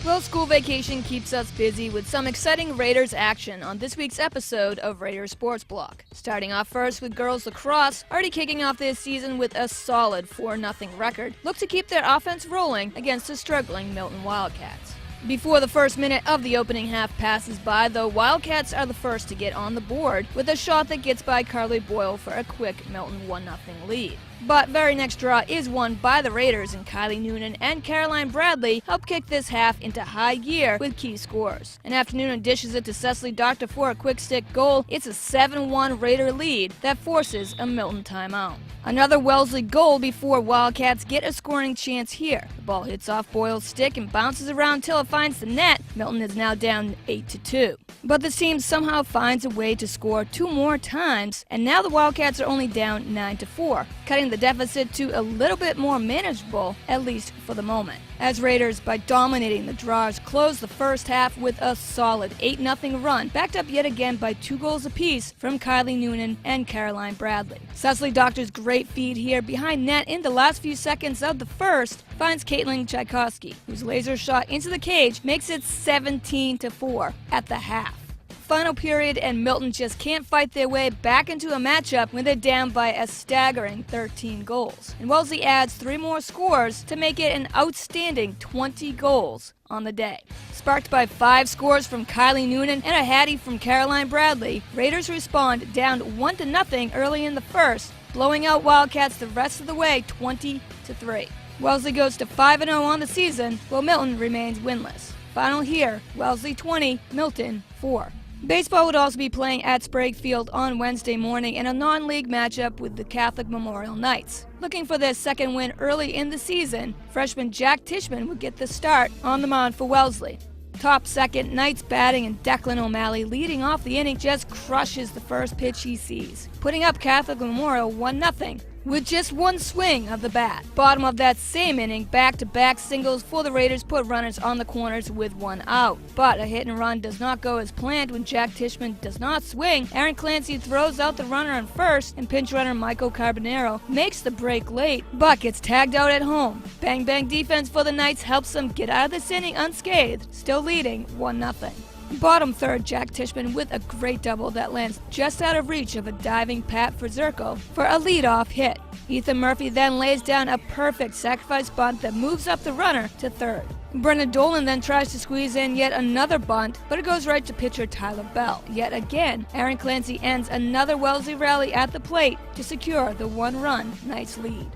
Well, school vacation keeps us busy with some exciting Raiders action on this week's episode of Raiders Sports Block. Starting off first with girls lacrosse, already kicking off this season with a solid 4-0 record, look to keep their offense rolling against the struggling Milton Wildcats. Before the first minute of the opening half passes by, the Wildcats are the first to get on the board with a shot that gets by Carly Boyle for a quick Milton 1-0 lead. But very next draw is won by the Raiders, and Kylie Noonan and Caroline Bradley help kick this half into high gear with key scores. And after Noonan dishes it to Cecily Doctor for a quick stick goal, it's a 7-1 Raider lead that forces a Milton timeout. Another Wellesley goal before Wildcats get a scoring chance here. The ball hits off Boyle's stick and bounces around till it finds the net. Milton is now down 8-2. But this team somehow finds a way to score 2 more times, and now the Wildcats are only down 9-4, cutting the deficit to a little bit more manageable, at least for the moment. As Raiders, by dominating the draws, close the first half with a solid 8-0 run, backed up yet again by 2 goals apiece from Kylie Noonan and Caroline Bradley. Cecily Doctor's great feed here behind net in the last few seconds of the first finds Caitlin Tchaikovsky, whose laser shot into the cage makes it 17-4 at the half. Final period, and Milton just can't fight their way back into a matchup when they're down by a staggering 13 goals. And Wellesley adds 3 more scores to make it an outstanding 20 goals on the day. Sparked by 5 scores from Kylie Noonan and a hattie from Caroline Bradley, Raiders respond down 1-0 early in the first, blowing out Wildcats the rest of the way 20-3. Wellesley goes to 5-0 on the season, while Milton remains winless. Final here, Wellesley 20, Milton 4. Baseball would also be playing at Sprague Field on Wednesday morning in a non-league matchup with the Catholic Memorial Knights. Looking for their second win early in the season, freshman Jack Tishman would get the start on the mound for Wellesley. Top second, Knights batting, and Declan O'Malley leading off the inning just crushes the first pitch he sees, putting up Catholic Memorial 1-0 with just 1 swing of the bat. Bottom of that same inning, back-to-back singles for the Raiders put runners on the corners with 1 out. But a hit and run does not go as planned when Jack Tishman does not swing. Aaron Clancy throws out the runner on first, and pinch runner Michael Carbonero makes the break late, but gets tagged out at home. Bang-bang defense for the Knights helps them get out of this inning unscathed, still leading 1-0. Bottom third, Jack Tishman with a great double that lands just out of reach of a diving Pat Frizerko for a leadoff hit. Ethan Murphy then lays down a perfect sacrifice bunt that moves up the runner to third. Brennan Dolan then tries to squeeze in yet another bunt, but it goes right to pitcher Tyler Bell. Yet again, Aaron Clancy ends another Wellesley rally at the plate to secure the 1-run Knights lead.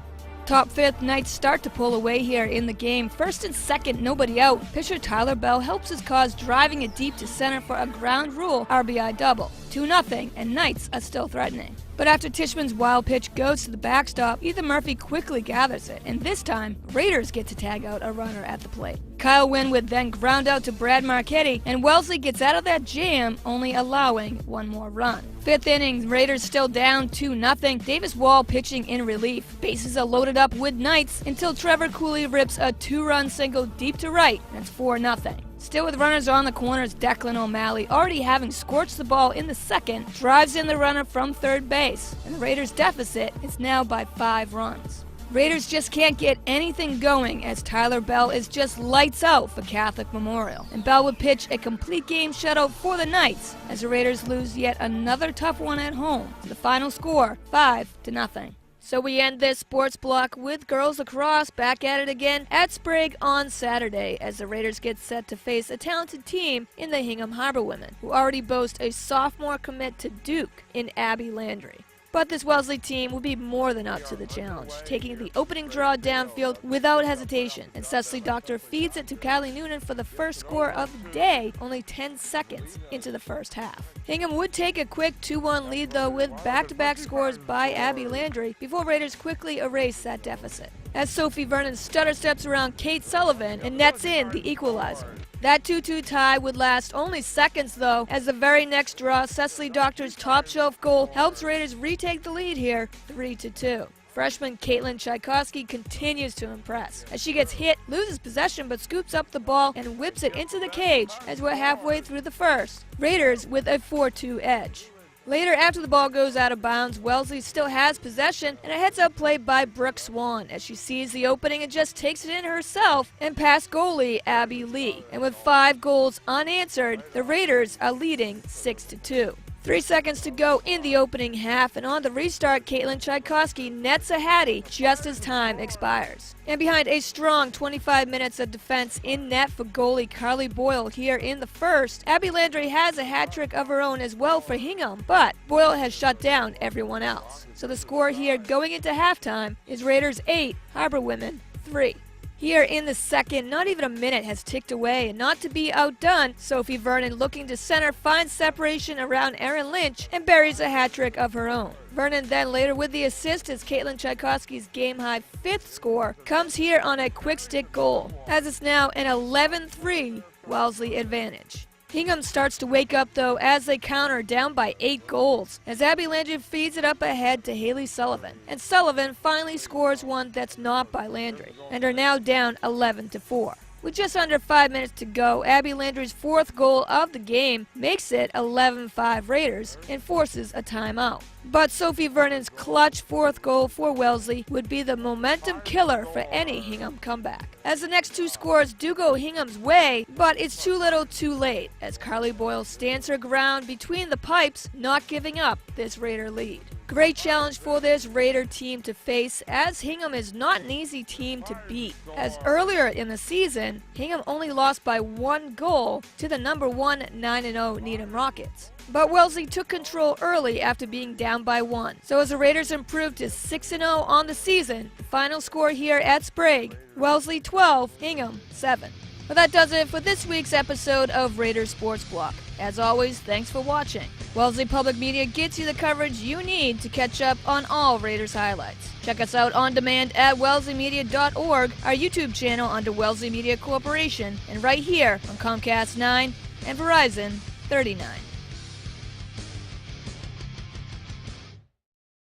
Top fifth, Knights start to pull away here in the game. First and second, nobody out. Pitcher Tyler Bell helps his cause, driving it deep to center for a ground rule RBI double. 2-0, and Knights are still threatening. But after Tishman's wild pitch goes to the backstop, Ethan Murphy quickly gathers it, and this time, Raiders get to tag out a runner at the plate. Kyle Winwood then ground out to Brad Marchetti, and Wellesley gets out of that jam, only allowing 1 more run. Fifth inning, Raiders still down 2-0. Davis Wall pitching in relief. Bases are loaded up with Knights until Trevor Cooley rips a 2-run single deep to right, and it's 4-0. Still with runners on the corners, Declan O'Malley, already having scorched the ball in the second, drives in the runner from third base, and the Raiders' deficit is now by 5 runs. Raiders just can't get anything going as Tyler Bell is just lights out for Catholic Memorial, and Bell would pitch a complete game shutout for the Knights as the Raiders lose yet another tough one at home. The final score, 5-0. So we end this sports block with girls lacrosse back at it again at Sprague on Saturday as the Raiders get set to face a talented team in the Hingham Harbor women, who already boast a sophomore commit to Duke in Abby Landry. But this Wellesley team will be more than up to the challenge, taking the opening draw downfield without hesitation, and Cecily Doctor feeds it to Kylie Noonan for the first score of the day, only 10 seconds into the first half. Hingham would take a quick 2-1 lead though with back-to-back scores by Abby Landry before Raiders quickly erase that deficit, as Sophie Vernon stutter steps around Kate Sullivan and nets in the equalizer. That 2-2 tie would last only seconds though, as the very next draw, Cecily Doctor's top shelf goal helps Raiders retake the lead here 3-2. Freshman Caitlin Tchaikovsky continues to impress as she gets hit, loses possession but scoops up the ball and whips it into the cage as we're halfway through the first. Raiders with a 4-2 edge. Later, after the ball goes out of bounds, Wellesley still has possession and a heads-up play by Brooke Swan as she sees the opening and just takes it in herself and past goalie Abby Lee. And with 5 goals unanswered, the Raiders are leading 6-2. 3 seconds to go in the opening half, and on the restart, Caitlin Tchaikovsky nets a hattie just as time expires. And behind a strong 25 minutes of defense in net for goalie Carly Boyle here in the first, Abby Landry has a hat trick of her own as well for Hingham, but Boyle has shut down everyone else. So the score here going into halftime is Raiders 8, Harbor Women 3. Here in the second, not even a minute has ticked away, and not to be outdone, Sophie Vernon, looking to center, finds separation around Erin Lynch and buries a hat trick of her own. Vernon then later with the assist as Caitlin Tchaikovsky's game-high 5th score comes here on a quick stick goal, as it's now an 11-3 Wellesley advantage. Hingham starts to wake up though as they counter down by 8 goals as Abby Landry feeds it up ahead to Haley Sullivan. And Sullivan finally scores one that's not by Landry and are now down 11-4. With just under 5 minutes to go, Abby Landry's 4th goal of the game makes it 11-5 Raiders and forces a timeout. But Sophie Vernon's clutch 4th goal for Wellesley would be the momentum killer for any Hingham comeback, as the next 2 scores do go Hingham's way, but it's too little too late as Carly Boyle stands her ground between the pipes, not giving up this Raider lead. Great challenge for this Raider team to face, as Hingham is not an easy team to beat, as earlier in the season, Hingham only lost by 1 goal to the number 1 9-0 Needham Rockets. But Wellesley took control early after being down by 1. So as the Raiders improved to 6-0 on the season, the final score here at Sprague, Wellesley 12, Hingham 7. Well, that does it for this week's episode of Raiders Sports Block. As always, thanks for watching. Wellesley Public Media gets you the coverage you need to catch up on all Raiders highlights. Check us out on demand at wellesleymedia.org, our YouTube channel under Wellesley Media Corporation, and right here on Comcast 9 and Verizon 39.